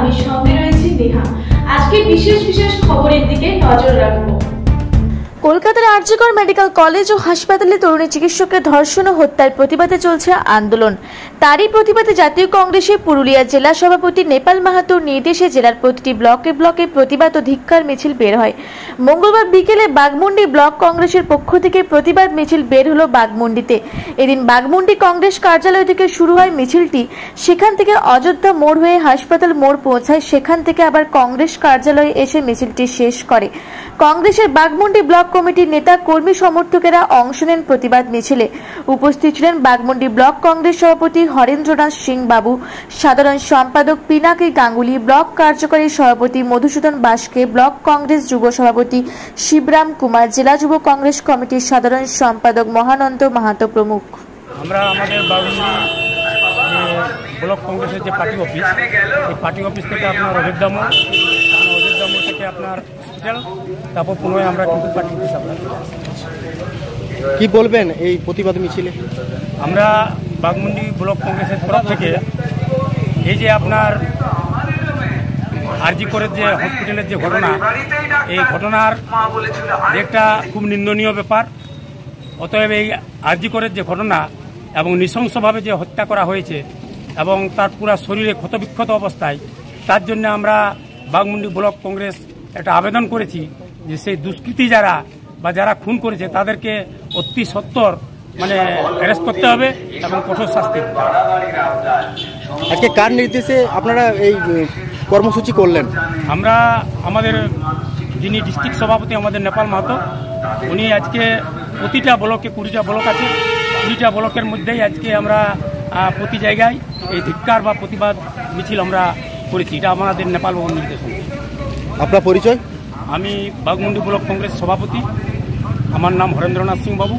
আমি সঙ্গে রয়েছি নেহা। আজকে বিশেষ বিশেষ খবরের দিকে নজর রাখবো। কলকাতার আরজিকর মেডিকেল কলেজ ও হাসপাতালে তরুণী চিকিৎসকের ধর্ষণ ও হত্যার প্রতিবাদে চলছে আন্দোলন। তারই প্রতিবাদে জাতীয় কংগ্রেসের পুরুলিয়া জেলা সভাপতি নেপাল মাহাতোর নির্দেশে জেলার প্রতিটি ব্লকে ব্লকে প্রতিবাদ ও ধিক্কার মিছিল বের হয়। মঙ্গলবার বিকেলে বাঘমুন্ডি ব্লক কংগ্রেসের পক্ষ থেকে প্রতিবাদ মিছিল বের হলো বাঘমুন্ডিতে। এদিন বাঘমুন্ডি কংগ্রেস কার্যালয় থেকে শুরু হয় মিছিলটি। সেখান থেকে অযোধ্যা মোড় হয়ে হাসপাতাল মোড় পৌঁছায়, সেখান থেকে আবার কংগ্রেস কার্যালয়ে এসে মিছিলটি শেষ করে। কংগ্রেসের বাঘমুন্ডি ব্লক কমিটির নেতা কর্মী সমর্থকেরা অংশ নেন প্রতিবাদ মিছিলে। উপস্থিত ছিলেন বাঘমুন্ডি ব্লক কংগ্রেস সভাপতি হরেন্দ্রনাথ সিং বাবু, সাধারণ সম্পাদক পিনাকি গাঙ্গুলি, ব্লক কার্যকরী সভাপতি মধুসূদন বাসকে, ব্লক কংগ্রেস যুব সভাপতি শিবরাম কুমার, জেলা যুব কংগ্রেস কমিটির সাধারণ সম্পাদক মহানন্দ মাহাতো প্রমুখ। আমরা আমাদের বাঘমুন্ডি ব্লক কংগ্রেসের যে পার্টি অফিস, এই পার্টি অফিস থেকে আপনার অযোধ্যা মোড় থেকে আপনার হসপিটাল, তারপর পুনরায় আমরা কিন্তু পার্টি অফিস আপনার। কি বলবেন এই প্রতিবাদ মিছিলে? আমরা বাঘমুন্ডি ব্লক কংগ্রেসের তরফ থেকে এই যে আপনার আরজিকরের যে হসপিটালের যে ঘটনা, এই ঘটনার একটা খুব নিন্দনীয় ব্যাপার। অতএব এই আরজিকরের যে ঘটনা এবং নৃশংসভাবে যে হত্যা করা হয়েছে এবং তার পুরো শরীরে ক্ষতবিক্ষত অবস্থায়, তার জন্য আমরা বাঘমুন্ডি ব্লক কংগ্রেস একটা আবেদন করেছি যে সেই দুষ্কৃতী যারা বা যারা খুন করেছে তাদেরকে অতি সত্বর অ্যারেস্ট করতে হবে এবং কঠোর শাস্তি দিতে হবে। আজকে কার নির্দেশে আপনারা এই কর্মসূচি করলেন? আমরা আমাদের যিনি ডিস্ট্রিক্ট সভাপতি আমাদের নেপাল মাহাতো, উনি আজকে প্রতিটা ব্লকে 20টা ব্লক আছে, 20টা ব্লকের মধ্যেই আজকে আমরা প্রতি জায়গায় এই ধিক্কার বা প্রতিবাদ মিছিল আমরা করেছি। এটা আমাদের নেপাল বাবুর নির্দেশন। আপনার পরিচয়? আমি বাঘমুন্ডি ব্লক কংগ্রেস সভাপতি, আমার নাম হরেন্দ্রনাথ সিং বাবু।